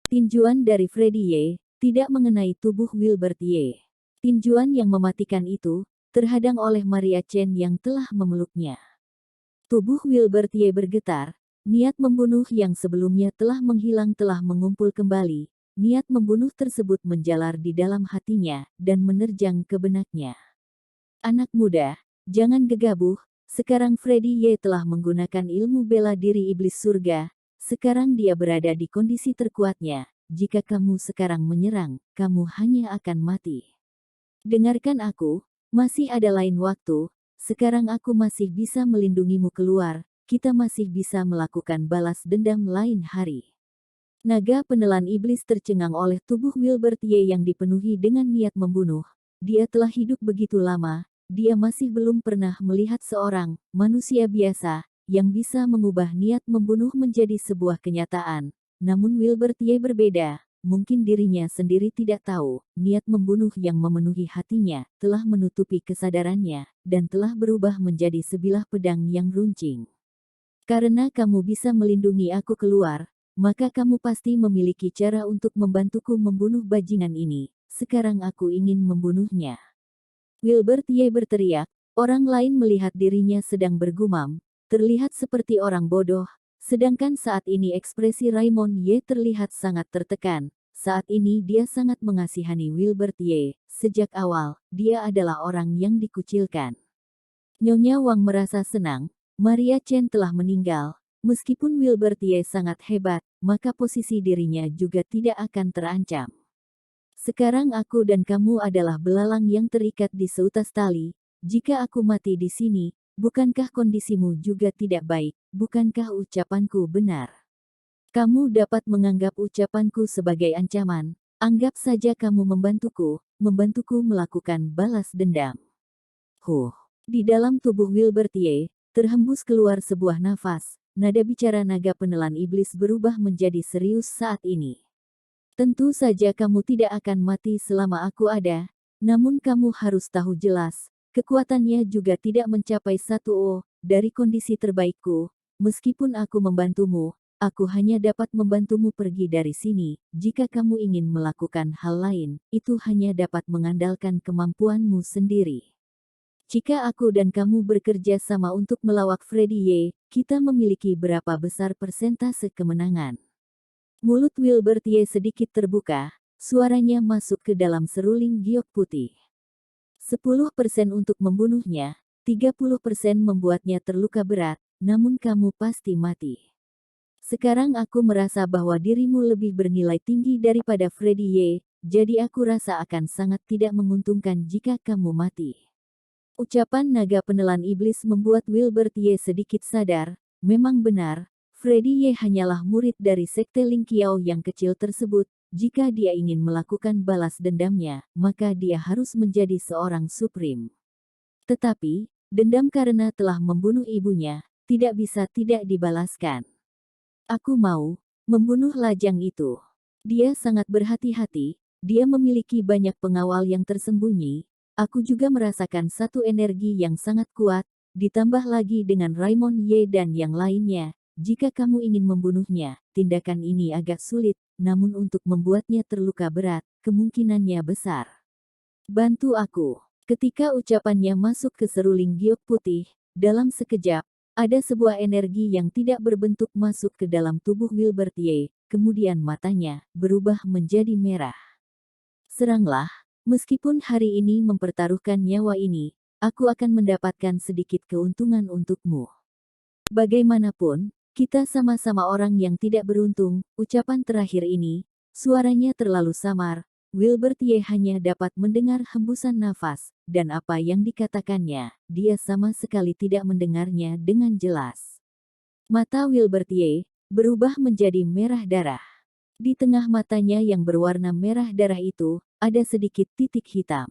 Tinjuan dari Freddy Ye, tidak mengenai tubuh Wilbert Ye. Tinjuan yang mematikan itu, terhadang oleh Maria Chen yang telah memeluknya. Tubuh Wilbert Ye bergetar, niat membunuh yang sebelumnya telah menghilang telah mengumpul kembali, niat membunuh tersebut menjalar di dalam hatinya, dan menerjang ke benaknya. Anak muda, jangan gegabah, sekarang Freddy Ye telah menggunakan ilmu bela diri iblis surga, sekarang dia berada di kondisi terkuatnya, jika kamu sekarang menyerang, kamu hanya akan mati. Dengarkan aku, masih ada lain waktu, sekarang aku masih bisa melindungimu keluar, kita masih bisa melakukan balas dendam lain hari. Naga penelan iblis tercengang oleh tubuh Wilbert Ye yang dipenuhi dengan niat membunuh. Dia telah hidup begitu lama, dia masih belum pernah melihat seorang manusia biasa yang bisa mengubah niat membunuh menjadi sebuah kenyataan. Namun Wilbert Ye berbeda, mungkin dirinya sendiri tidak tahu, niat membunuh yang memenuhi hatinya telah menutupi kesadarannya, dan telah berubah menjadi sebilah pedang yang runcing. Karena kamu bisa melindungi aku keluar, maka kamu pasti memiliki cara untuk membantuku membunuh bajingan ini. Sekarang aku ingin membunuhnya. Wilbert Ye berteriak, orang lain melihat dirinya sedang bergumam, terlihat seperti orang bodoh, sedangkan saat ini ekspresi Raymond Ye terlihat sangat tertekan. Saat ini dia sangat mengasihani Wilbert Ye, sejak awal, dia adalah orang yang dikucilkan. Nyonya Wang merasa senang, Maria Chen telah meninggal. Meskipun Wilbert Ye sangat hebat, maka posisi dirinya juga tidak akan terancam. Sekarang aku dan kamu adalah belalang yang terikat di seutas tali. Jika aku mati di sini, bukankah kondisimu juga tidak baik? Bukankah ucapanku benar? Kamu dapat menganggap ucapanku sebagai ancaman. Anggap saja kamu membantuku melakukan balas dendam. Di dalam tubuh Wilbert Ye, terhembus keluar sebuah nafas. Nada bicara naga penelan iblis berubah menjadi serius saat ini. Tentu saja kamu tidak akan mati selama aku ada, namun kamu harus tahu jelas, kekuatannya juga tidak mencapai 1/10 dari kondisi terbaikku. Meskipun aku membantumu, aku hanya dapat membantumu pergi dari sini. Jika kamu ingin melakukan hal lain, itu hanya dapat mengandalkan kemampuanmu sendiri. Jika aku dan kamu bekerja sama untuk melawak Freddy Ye, kita memiliki berapa besar persentase kemenangan? Mulut Wilbert Ye sedikit terbuka, suaranya masuk ke dalam seruling giok putih. 10% untuk membunuhnya, 30% membuatnya terluka berat, namun kamu pasti mati. Sekarang aku merasa bahwa dirimu lebih bernilai tinggi daripada Freddy Ye, jadi aku rasa akan sangat tidak menguntungkan jika kamu mati. Ucapan naga penelan iblis membuat Wilbert Ye sedikit sadar, memang benar, Freddy Ye hanyalah murid dari sekte Ling Qiao yang kecil tersebut. Jika dia ingin melakukan balas dendamnya, maka dia harus menjadi seorang supreme. Tetapi, dendam karena telah membunuh ibunya, tidak bisa tidak dibalaskan. Aku mau membunuh lajang itu. Dia sangat berhati-hati, dia memiliki banyak pengawal yang tersembunyi. Aku juga merasakan satu energi yang sangat kuat, ditambah lagi dengan Raymond Ye dan yang lainnya. Jika kamu ingin membunuhnya, tindakan ini agak sulit, namun untuk membuatnya terluka berat, kemungkinannya besar. Bantu aku. Ketika ucapannya masuk ke seruling giok putih, dalam sekejap, ada sebuah energi yang tidak berbentuk masuk ke dalam tubuh Wilbert Ye, kemudian matanya berubah menjadi merah. Seranglah. Meskipun hari ini mempertaruhkan nyawa ini, aku akan mendapatkan sedikit keuntungan untukmu. Bagaimanapun, kita sama-sama orang yang tidak beruntung. Ucapan terakhir ini, suaranya terlalu samar. Wilbert Ye hanya dapat mendengar hembusan nafas, dan apa yang dikatakannya, dia sama sekali tidak mendengarnya dengan jelas. Mata Wilbert Ye berubah menjadi merah darah. Di tengah matanya yang berwarna merah darah itu, ada sedikit titik hitam.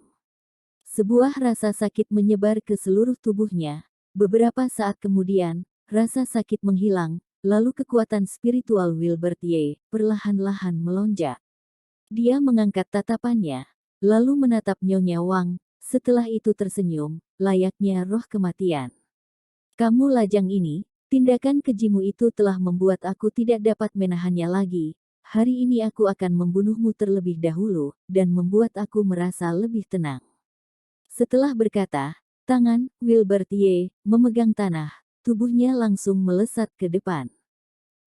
Sebuah rasa sakit menyebar ke seluruh tubuhnya. Beberapa saat kemudian, rasa sakit menghilang, lalu kekuatan spiritual Wilbert Ye perlahan-lahan melonjak. Dia mengangkat tatapannya, lalu menatap Nyonya Wang, setelah itu tersenyum, layaknya roh kematian. Kamu lajang ini, tindakan kejimu itu telah membuat aku tidak dapat menahannya lagi. hari ini aku akan membunuhmu terlebih dahulu, dan membuat aku merasa lebih tenang. Setelah berkata, tangan Wilbert Ye memegang tanah, tubuhnya langsung melesat ke depan.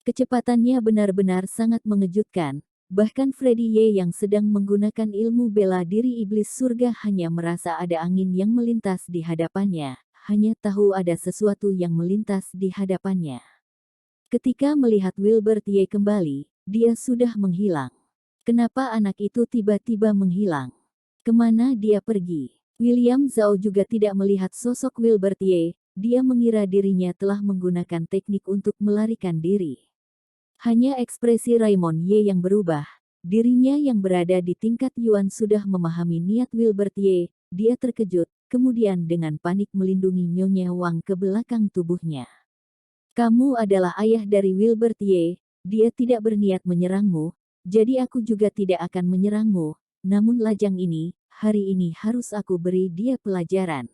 Kecepatannya benar-benar sangat mengejutkan, bahkan Freddy Ye yang sedang menggunakan ilmu bela diri iblis surga hanya merasa ada angin yang melintas di hadapannya, hanya tahu ada sesuatu yang melintas di hadapannya. Ketika melihat Wilbert Ye kembali, dia sudah menghilang. Kenapa anak itu tiba-tiba menghilang? Kemana dia pergi? William Zhao juga tidak melihat sosok Wilbert Ye, dia mengira dirinya telah menggunakan teknik untuk melarikan diri. Hanya ekspresi Raymond Ye yang berubah. Dirinya yang berada di tingkat Yuan sudah memahami niat Wilbert Ye, dia terkejut, kemudian dengan panik melindungi Nyonya Wang ke belakang tubuhnya. Kamu adalah ayah dari Wilbert Ye, dia tidak berniat menyerangmu, jadi aku juga tidak akan menyerangmu, namun lajang ini, hari ini harus aku beri dia pelajaran.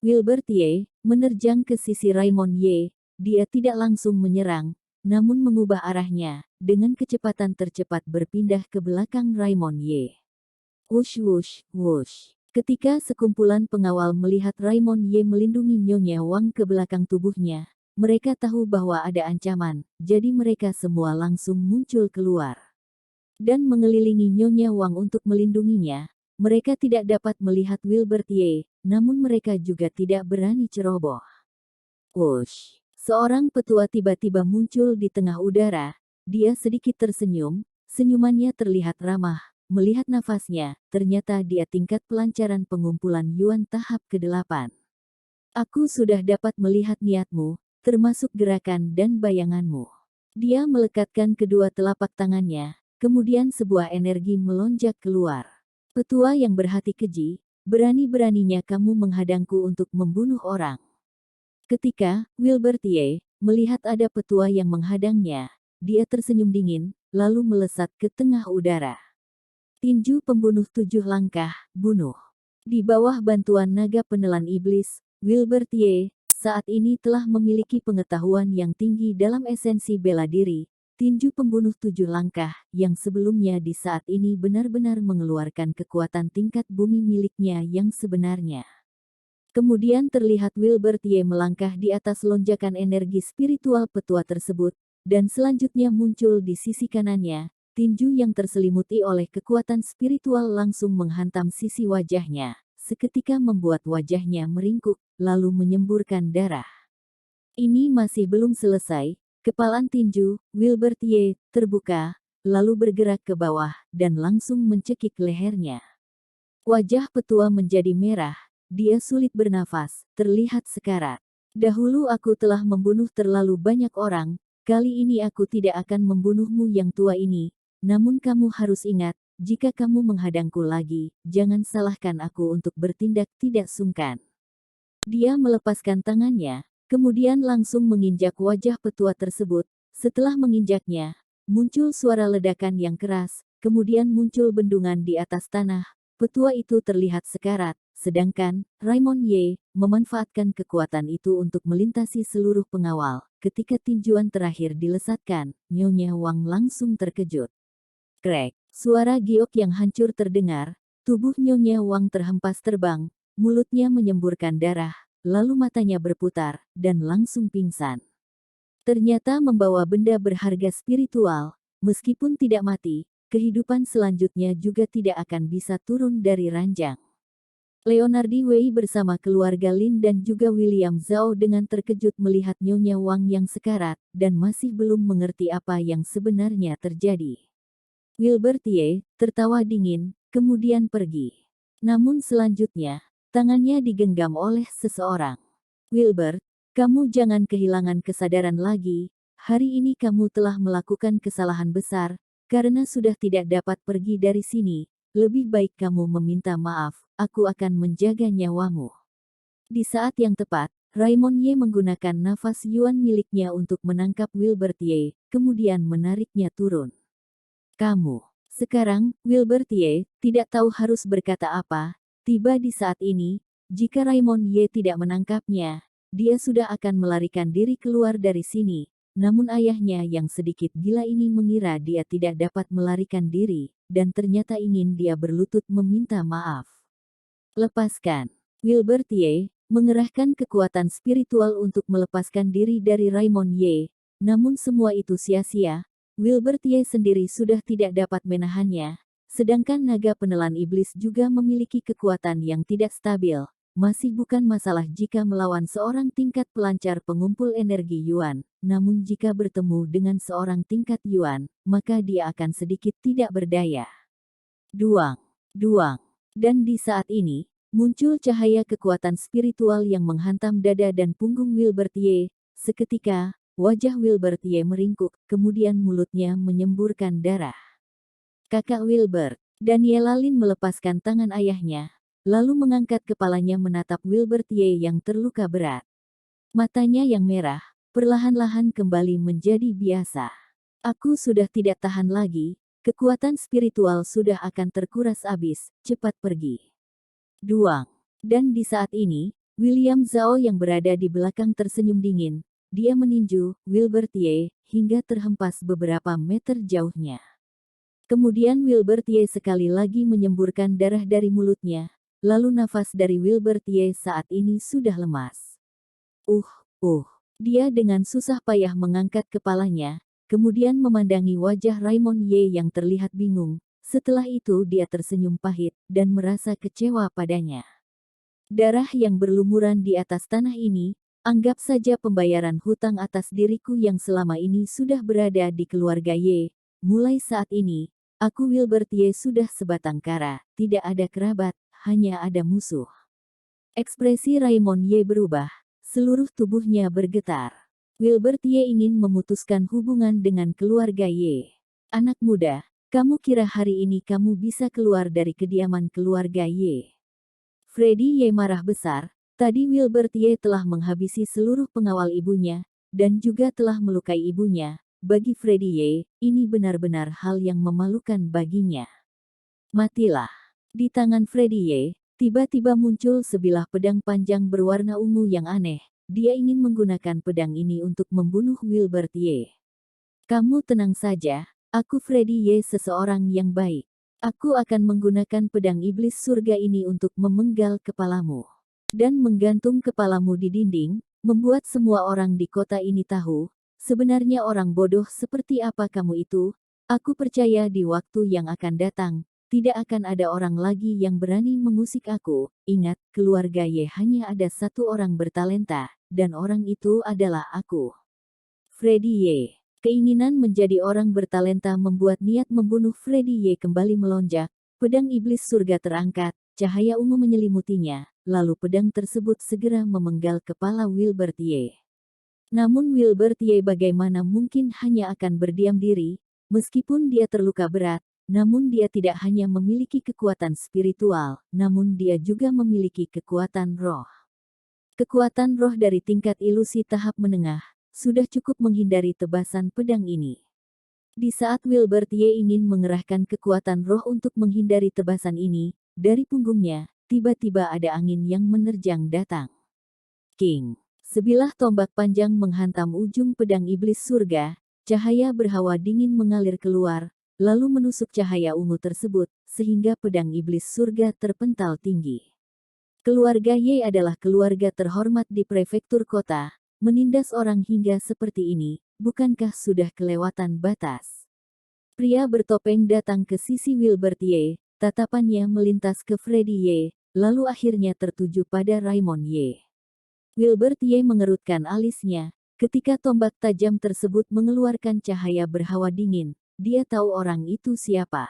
Wilbert Ye menerjang ke sisi Raymond Ye, dia tidak langsung menyerang, namun mengubah arahnya, dengan kecepatan tercepat berpindah ke belakang Raymond Ye. Wush wush, wush. Ketika sekumpulan pengawal melihat Raymond Ye melindungi Nyonya Wang ke belakang tubuhnya, mereka tahu bahwa ada ancaman, jadi mereka semua langsung muncul keluar. Dan mengelilingi Nyonya Wang untuk melindunginya, mereka tidak dapat melihat Wilbert Ye, namun mereka juga tidak berani ceroboh. Wush. Seorang petua tiba-tiba muncul di tengah udara, dia sedikit tersenyum, senyumannya terlihat ramah, melihat nafasnya, ternyata dia tingkat pelancaran pengumpulan Yuan tahap ke-8. Aku sudah dapat melihat niatmu, termasuk gerakan dan bayanganmu. Dia melekatkan kedua telapak tangannya, kemudian sebuah energi melonjak keluar. Petua yang berhati keji, berani-beraninya kamu menghadangku untuk membunuh orang. Ketika Wilbert Ye melihat ada petua yang menghadangnya, dia tersenyum dingin, lalu melesat ke tengah udara. Tinju pembunuh 7 langkah, bunuh. Di bawah bantuan naga penelan iblis, Wilbert Ye saat ini telah memiliki pengetahuan yang tinggi dalam esensi bela diri. Tinju pembunuh 7 langkah, yang sebelumnya di saat ini benar-benar mengeluarkan kekuatan tingkat bumi miliknya yang sebenarnya. Kemudian terlihat Wilbert Ye melangkah di atas lonjakan energi spiritual petua tersebut, dan selanjutnya muncul di sisi kanannya, tinju yang terselimuti oleh kekuatan spiritual langsung menghantam sisi wajahnya, seketika membuat wajahnya meringkuk, lalu menyemburkan darah. Ini masih belum selesai, kepalan tinju, Wilbert Ye, terbuka, lalu bergerak ke bawah, dan langsung mencekik lehernya. Wajah petua menjadi merah. Dia sulit bernafas, terlihat sekarat. Dahulu aku telah membunuh terlalu banyak orang, kali ini aku tidak akan membunuhmu yang tua ini, namun kamu harus ingat, jika kamu menghadangku lagi, jangan salahkan aku untuk bertindak tidak sungkan. Dia melepaskan tangannya, kemudian langsung menginjak wajah petua tersebut. Setelah menginjaknya, muncul suara ledakan yang keras, kemudian muncul bendungan di atas tanah. Petua itu terlihat sekarat, sedangkan Raymond Ye memanfaatkan kekuatan itu untuk melintasi seluruh pengawal. Ketika tinjuan terakhir dilesatkan, Nyonya Wang langsung terkejut. Krek, suara giok yang hancur terdengar, tubuh Nyonya Wang terhempas terbang, mulutnya menyemburkan darah, lalu matanya berputar, dan langsung pingsan. Ternyata membawa benda berharga spiritual, meskipun tidak mati, kehidupan selanjutnya juga tidak akan bisa turun dari ranjang. Leonardi Wei bersama keluarga Lin dan juga William Zhao dengan terkejut melihat Nyonya Wang yang sekarat, dan masih belum mengerti apa yang sebenarnya terjadi. Wilbert Ye tertawa dingin, kemudian pergi. Namun selanjutnya, tangannya digenggam oleh seseorang. Wilbert, kamu jangan kehilangan kesadaran lagi, hari ini kamu telah melakukan kesalahan besar, karena sudah tidak dapat pergi dari sini, lebih baik kamu meminta maaf, aku akan menjaga nyawamu. Di saat yang tepat, Raymond Ye menggunakan nafas Yuan miliknya untuk menangkap Wilbert Ye, kemudian menariknya turun. Kamu. Sekarang, Wilbert Ye tidak tahu harus berkata apa, tiba di saat ini, jika Raymond Ye tidak menangkapnya, dia sudah akan melarikan diri keluar dari sini, namun ayahnya yang sedikit gila ini mengira dia tidak dapat melarikan diri, dan ternyata ingin dia berlutut meminta maaf. Lepaskan. Wilbert Ye mengerahkan kekuatan spiritual untuk melepaskan diri dari Raymond Ye, namun semua itu sia-sia. Wilbert Ye sendiri sudah tidak dapat menahannya, sedangkan naga penelan iblis juga memiliki kekuatan yang tidak stabil. Masih bukan masalah jika melawan seorang tingkat pelancar pengumpul energi Yuan, namun jika bertemu dengan seorang tingkat Yuan, maka dia akan sedikit tidak berdaya. Duang, duang. Dan di saat ini, muncul cahaya kekuatan spiritual yang menghantam dada dan punggung Wilbert Ye. Seketika, wajah Wilbert Ye meringkuk, kemudian mulutnya menyemburkan darah. Kakak Wilbert, Daniela Lin melepaskan tangan ayahnya, lalu mengangkat kepalanya menatap Wilbert Ye yang terluka berat. Matanya yang merah, perlahan-lahan kembali menjadi biasa. Aku sudah tidak tahan lagi, kekuatan spiritual sudah akan terkuras habis, cepat pergi. Duang. Dan di saat ini, William Zhao yang berada di belakang tersenyum dingin. Dia meninju Wilbert Ye hingga terhempas beberapa meter jauhnya. Kemudian Wilbert Ye sekali lagi menyemburkan darah dari mulutnya. Lalu nafas dari Wilbert Ye saat ini sudah lemas. Dia dengan susah payah mengangkat kepalanya, kemudian memandangi wajah Raymond Ye yang terlihat bingung. Setelah itu dia tersenyum pahit, dan merasa kecewa padanya. Darah yang berlumuran di atas tanah ini, anggap saja pembayaran hutang atas diriku yang selama ini sudah berada di keluarga Ye. Mulai saat ini, aku Wilbert Ye sudah sebatang kara, tidak ada kerabat, hanya ada musuh. Ekspresi Raymond Ye berubah, seluruh tubuhnya bergetar. Wilbert Ye ingin memutuskan hubungan dengan keluarga Ye. Anak muda, kamu kira hari ini kamu bisa keluar dari kediaman keluarga Ye? Freddy Ye marah besar, tadi Wilbert Ye telah menghabisi seluruh pengawal ibunya, dan juga telah melukai ibunya. Bagi Freddy Ye, ini benar-benar hal yang memalukan baginya. Matilah. Di tangan Freddy Ye, tiba-tiba muncul sebilah pedang panjang berwarna ungu yang aneh. Dia ingin menggunakan pedang ini untuk membunuh Wilbert Ye. Kamu tenang saja, aku Freddy Ye seseorang yang baik. Aku akan menggunakan pedang iblis surga ini untuk memenggal kepalamu. Dan menggantung kepalamu di dinding, membuat semua orang di kota ini tahu, sebenarnya orang bodoh seperti apa kamu itu. Aku percaya di waktu yang akan datang, tidak akan ada orang lagi yang berani mengusik aku. Ingat, keluarga Ye hanya ada satu orang bertalenta, dan orang itu adalah aku. Freddy Ye. Keinginan menjadi orang bertalenta membuat niat membunuh Freddy Ye kembali melonjak. Pedang iblis surga terangkat, cahaya ungu menyelimutinya, lalu pedang tersebut segera memenggal kepala Wilbert Ye. Namun Wilbert Ye bagaimana mungkin hanya akan berdiam diri, meskipun dia terluka berat. Namun dia tidak hanya memiliki kekuatan spiritual, namun dia juga memiliki kekuatan roh. Kekuatan roh dari tingkat ilusi tahap menengah, sudah cukup menghindari tebasan pedang ini. Di saat Wilbert Ye ingin mengerahkan kekuatan roh untuk menghindari tebasan ini, dari punggungnya, tiba-tiba ada angin yang menerjang datang. King. Sebilah tombak panjang menghantam ujung pedang iblis surga, cahaya berhawa dingin mengalir keluar, lalu menusuk cahaya ungu tersebut, sehingga pedang iblis surga terpental tinggi. Keluarga Ye adalah keluarga terhormat di prefektur kota, menindas orang hingga seperti ini, bukankah sudah kelewatan batas? Pria bertopeng datang ke sisi Wilbert Ye, tatapannya melintas ke Freddy Ye, lalu akhirnya tertuju pada Raymond Ye. Wilbert Ye mengerutkan alisnya, ketika tombak tajam tersebut mengeluarkan cahaya berhawa dingin. Dia tahu orang itu siapa.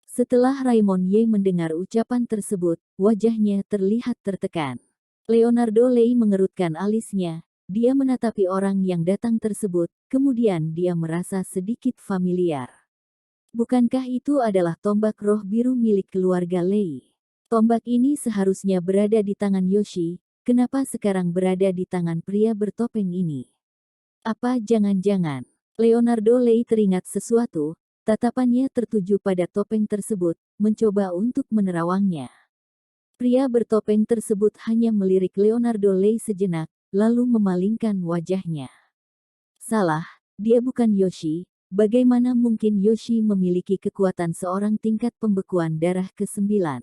Setelah Raymond Ye mendengar ucapan tersebut, wajahnya terlihat tertekan. Leonardo Lei mengerutkan alisnya. Dia menatapi orang yang datang tersebut, kemudian dia merasa sedikit familiar. Bukankah itu adalah tombak roh biru milik keluarga Lei? Tombak ini seharusnya berada di tangan Yoshi, kenapa sekarang berada di tangan pria bertopeng ini? Apa jangan-jangan Leonardo Lei teringat sesuatu, tatapannya tertuju pada topeng tersebut, mencoba untuk menerawangnya. Pria bertopeng tersebut hanya melirik Leonardo Lei sejenak, lalu memalingkan wajahnya. Salah, dia bukan Yoshi. Bagaimana mungkin Yoshi memiliki kekuatan seorang tingkat pembekuan darah ke-9?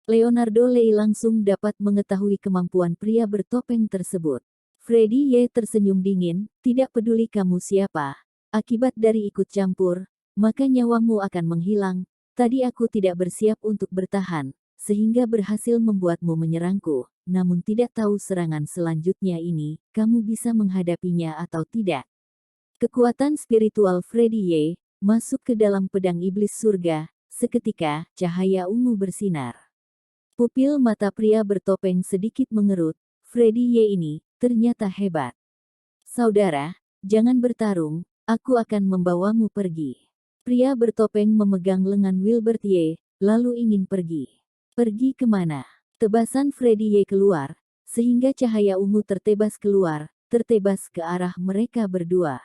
Leonardo Lei langsung dapat mengetahui kemampuan pria bertopeng tersebut. Freddy Ye tersenyum dingin, tidak peduli kamu siapa. Akibat dari ikut campur, maka nyawamu akan menghilang. Tadi aku tidak bersiap untuk bertahan, sehingga berhasil membuatmu menyerangku. Namun tidak tahu serangan selanjutnya ini, kamu bisa menghadapinya atau tidak. Kekuatan spiritual Freddy Ye masuk ke dalam pedang iblis surga. Seketika, cahaya ungu bersinar. Pupil mata pria bertopeng sedikit mengerut. Freddy Ye ini ternyata hebat. Saudara, jangan bertarung, aku akan membawamu pergi. Pria bertopeng memegang lengan Wilbert Ye, lalu ingin pergi. Pergi kemana? Tebasan Freddy Ye keluar, sehingga cahaya ungu tertebas keluar, tertebas ke arah mereka berdua.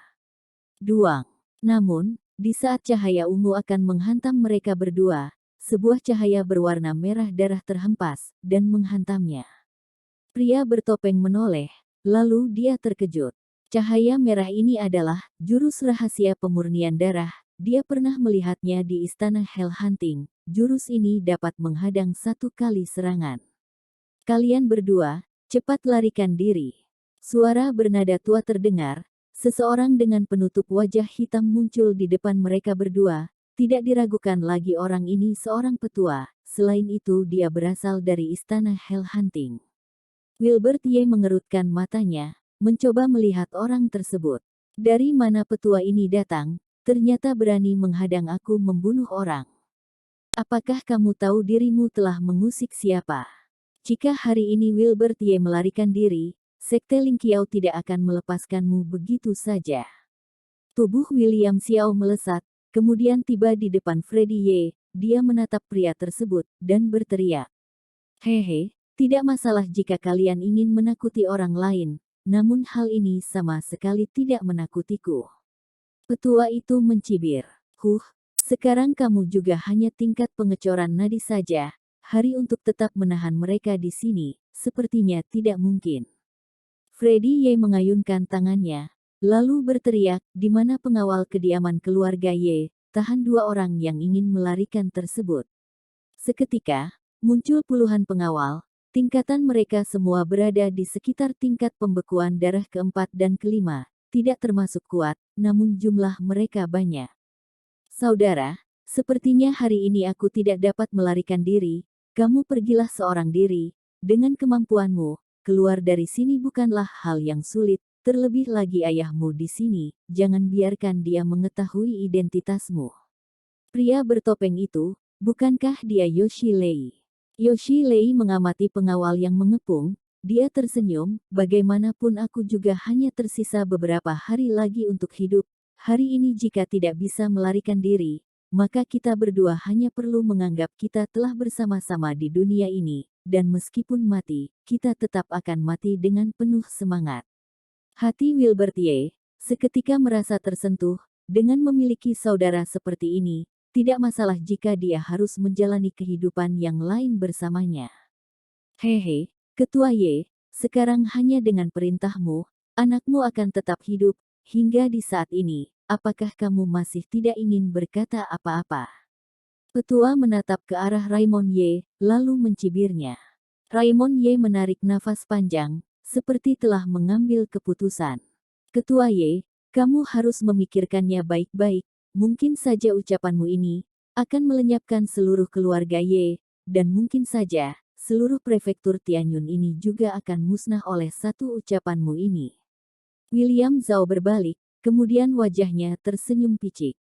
Duang. Namun, di saat cahaya ungu akan menghantam mereka berdua, sebuah cahaya berwarna merah darah terhempas, dan menghantamnya. Pria bertopeng menoleh, lalu dia terkejut. Cahaya merah ini adalah jurus rahasia pemurnian darah. Dia pernah melihatnya di istana Hell Hunting. Jurus ini dapat menghadang 1 kali serangan. Kalian berdua, cepat larikan diri. Suara bernada tua terdengar. Seseorang dengan penutup wajah hitam muncul di depan mereka berdua. Tidak diragukan lagi orang ini seorang petua. Selain itu dia berasal dari istana Hell Hunting. Wilbert Ye mengerutkan matanya, mencoba melihat orang tersebut. Dari mana petua ini datang? Ternyata berani menghadang aku membunuh orang. Apakah kamu tahu dirimu telah mengusik siapa? Jika hari ini Wilbert Ye melarikan diri, Sekte Ling Qiao tidak akan melepaskanmu begitu saja. Tubuh William Xiao melesat, kemudian tiba di depan Freddy Ye. Dia menatap pria tersebut, dan berteriak. Hehe, tidak masalah jika kalian ingin menakuti orang lain, namun hal ini sama sekali tidak menakutiku. Petua itu mencibir. Sekarang kamu juga hanya tingkat pengecoran nadi saja. Hari untuk tetap menahan mereka di sini, sepertinya tidak mungkin. Freddy Ye mengayunkan tangannya, lalu berteriak, di mana pengawal kediaman keluarga Ye, tahan 2 orang yang ingin melarikan tersebut. Seketika, muncul puluhan pengawal, tingkatan mereka semua berada di sekitar tingkat pembekuan darah ke-4 dan ke-5, tidak termasuk kuat, namun jumlah mereka banyak. Saudara, sepertinya hari ini aku tidak dapat melarikan diri, kamu pergilah seorang diri, dengan kemampuanmu. Keluar dari sini bukanlah hal yang sulit, terlebih lagi ayahmu di sini, jangan biarkan dia mengetahui identitasmu. Pria bertopeng itu, bukankah dia Yoshi Lei? Yoshi Lei mengamati pengawal yang mengepung, dia tersenyum, bagaimanapun aku juga hanya tersisa beberapa hari lagi untuk hidup, hari ini jika tidak bisa melarikan diri, maka kita berdua hanya perlu menganggap kita telah bersama-sama di dunia ini. Dan meskipun mati, kita tetap akan mati dengan penuh semangat. Hati Wilbert Ye seketika merasa tersentuh, dengan memiliki saudara seperti ini, tidak masalah jika dia harus menjalani kehidupan yang lain bersamanya. Hehe, Ketua Ye, sekarang hanya dengan perintahmu, anakmu akan tetap hidup, hingga di saat ini, apakah kamu masih tidak ingin berkata apa-apa? Petua menatap ke arah Raymond Ye, lalu mencibirnya. Raymond Ye menarik nafas panjang, seperti telah mengambil keputusan. Ketua Ye, kamu harus memikirkannya baik-baik, mungkin saja ucapanmu ini akan melenyapkan seluruh keluarga Ye, dan mungkin saja seluruh prefektur Tianyun ini juga akan musnah oleh satu ucapanmu ini. William Zhao berbalik, kemudian wajahnya tersenyum picik.